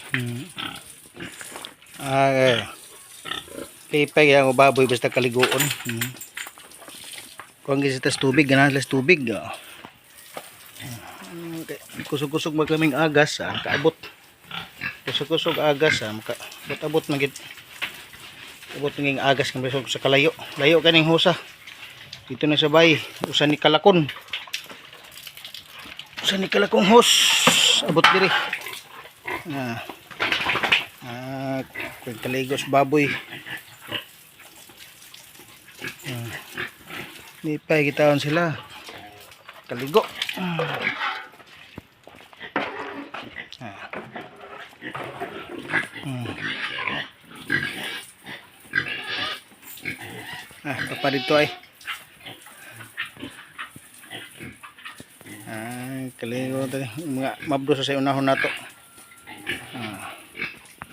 Hmm. Lipay ang baboy basta kaliguon. Kung gisitas tubig, ganalas tubig. Kusog-kusog maglaming agas, kaabot. Kusog-kusog agas, abot magit. Abot ng agas kang besog sa kalayo. Layo kaning husa. Dito na sa bay, usan ni kalakon. Usan ni kalakong hos. Abot diri. Kaligos baboy. Lipay gitaon sila. Kaligo. Papa dito ay. Kaligo tadi mga mabdo sa unahon nato.